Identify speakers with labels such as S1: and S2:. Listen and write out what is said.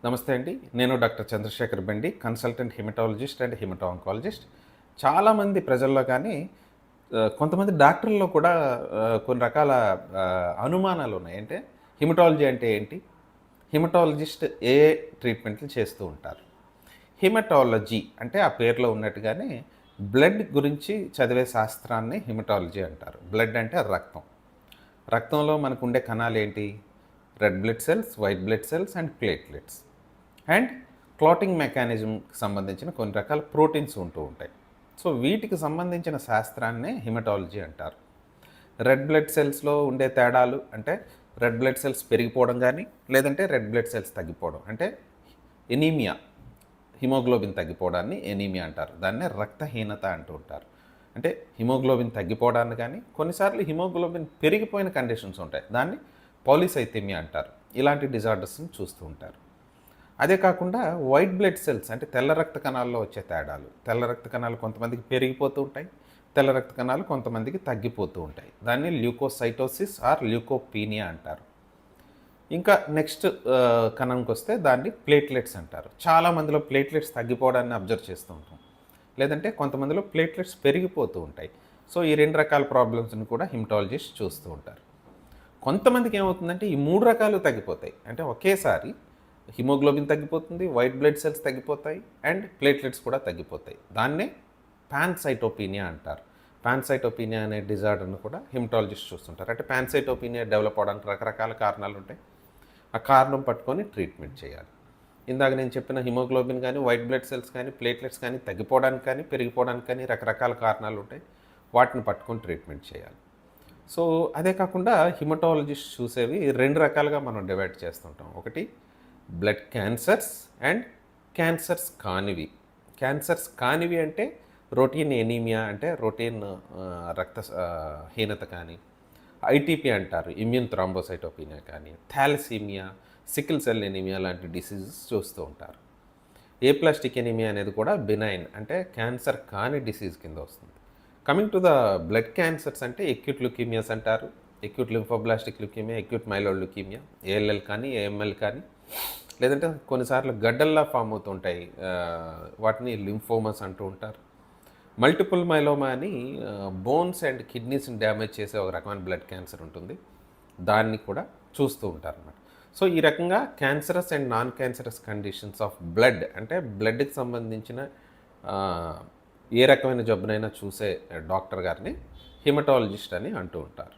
S1: నమస్తే అండి. నేను doctor Chandrashekar Bendi, consultant haematologist and haemato oncologist. చాలామంది ప్రజల్లో కానీ కొంతమంది డాక్టర్‌ల్లో కూడా కొన్ని రకాల అనుమానాలున్నాయి. అంటే హిమటాలజీ అంటే ఏంటి? హిమటాలజిస్ట్ ఏ ట్రీట్మెంట్లు చేస్తూ ఉంటారు? హిమటాలజీ అంటే ఆ పేరులో ఉన్నట్టుగానే బ్లడ్ గురించి చదివే శాస్త్రాన్ని హిమటాలజీ అంటారు. బ్లడ్ అంటే రక్తం. రక్తంలో మనకుండే కణాలేంటి? Red blood cells, white blood cells and platelets. And clotting మెకానిజంకి సంబంధించిన కొన్ని రకాల ప్రోటీన్స్ ఉంటూ ఉంటాయి. సో వీటికి సంబంధించిన శాస్త్రాన్నే హిమటాలజీ అంటారు. రెడ్ బ్లడ్ సెల్స్లో ఉండే తేడాలు అంటే రెడ్ బ్లడ్ సెల్స్ పెరిగిపోవడం కానీ, లేదంటే రెడ్ బ్లడ్ సెల్స్ తగ్గిపోవడం అంటే ఎనీమియా, హిమోగ్లోబిన్ తగ్గిపోవడాన్ని ఎనీమియా అంటారు. దాన్నే రక్తహీనత అంటూ ఉంటారు. అంటే హిమోగ్లోబిన్ తగ్గిపోవడాన్ని కానీ, కొన్నిసార్లు హిమోగ్లోబిన్ పెరిగిపోయిన కండిషన్స్ ఉంటాయి. దాన్ని పాలిసైథేమియా అంటారు. ఇలాంటి డిజార్డర్స్ని చూస్తూ ఉంటారు. అదే కాకుండా వైట్ బ్లడ్ సెల్స్ అంటే తెల్ల రక్త కణాల్లో వచ్చే తేడాలు. తెల్ల రక్త కణాలు కొంతమందికి పెరిగిపోతూ ఉంటాయి. తెల్ల రక్త కణాలు కొంతమందికి తగ్గిపోతూ ఉంటాయి. దాన్ని ల్యూకోసైటోసిస్ ఆర్ ల్యూకోపీనియా అంటారు. ఇంకా నెక్స్ట్ కణంకి వస్తే దాన్ని ప్లేట్లెట్స్ అంటారు. చాలా మందిలో ప్లేట్లెట్స్ తగ్గిపోవడాన్ని అబ్జర్వ్ చేస్తూ ఉంటాం. లేదంటే కొంతమందిలో ప్లేట్లెట్స్ పెరిగిపోతూ ఉంటాయి. సో ఈ రెండు రకాల ప్రాబ్లమ్స్ని కూడా హిమటాలజిస్ట్ చూస్తూ ఉంటారు. కొంతమందికి ఏమవుతుందంటే ఈ మూడు రకాలు తగ్గిపోతాయి. అంటే ఒకేసారి హిమోగ్లోబిన్ తగ్గిపోతుంది, వైట్ బ్లడ్ సెల్స్ తగ్గిపోతాయి అండ్ ప్లేట్లెట్స్ కూడా తగ్గిపోతాయి. దాన్నే పాన్సైటోపీనియా అంటారు. పాన్సైటోపీనియా అనే డిజార్డర్ను కూడా హిమటాలజిస్ట్ చూస్తుంటారు. అంటే పాన్సైటోపీనియా డెవలప్ అవడానికి రకరకాల కారణాలు ఉంటాయి. ఆ కారణం పట్టుకొని ట్రీట్మెంట్ చేయాలి. ఇందాక నేను చెప్పిన హిమోగ్లోబిన్ కానీ, వైట్ బ్లడ్ సెల్స్ కానీ, ప్లేట్లెట్స్ కానీ తగ్గిపోవడానికి కానీ, పెరిగిపోవడానికి కానీ రకరకాల కారణాలు ఉంటాయి. వాటిని పట్టుకొని ట్రీట్మెంట్ చేయాలి. సో అదే కాకుండా హిమటాలజిస్ట్ చూసేవి రెండు రకాలుగా మనం డివైడ్ చేస్తుంటాం. ఒకటి బ్లడ్ క్యాన్సర్స్ అండ్ క్యాన్సర్స్ కానివి. క్యాన్సర్స్ కానివి అంటే రొటీన్ ఎనీమియా అంటే రొటీన్ హీనత కానీ, ఐటీపీ అంటారు ఇమ్యూన్ థ్రాంబోసైటోపీనియా కానీ, థాలసీమియా, సికిల్ సెల్ ఎనీమియా లాంటి డిసీజెస్ చూస్తూ ఉంటారు. ఏప్లాస్టిక్ ఎనీమియా అనేది కూడా బినైన్ అంటే క్యాన్సర్ కాని డిసీజ్ కింద వస్తుంది. Coming to the blood cancers అంటే ఎక్యూట్ లుకీమియాస్ అంటారు. Acute lymphoblastic leukaemia, acute myeloid leukaemia, ALL కానీ, ఏఎంఎల్ కానీ, లేదంటే కొన్నిసార్లు గడ్డల్లా ఫామ్ అవుతుంటాయి. వాటిని లింఫోమస్ అంటూ ఉంటారు. మల్టిపుల్ మైలోమా అని బోన్స్ అండ్ కిడ్నీస్ని డ్యామేజ్ చేసే ఒక రకమైన బ్లడ్ క్యాన్సర్ ఉంటుంది. దాన్ని కూడా చూస్తూ ఉంటారు అన్నమాట. సో ఈ రకంగా cancerous and non cancerous conditions of blood అంటే బ్లడ్కి సంబంధించిన ఏ రకమైన జబ్బునైనా చూసే డాక్టర్ గారిని హిమటాలజిస్ట్ అని అంటూ ఉంటారు.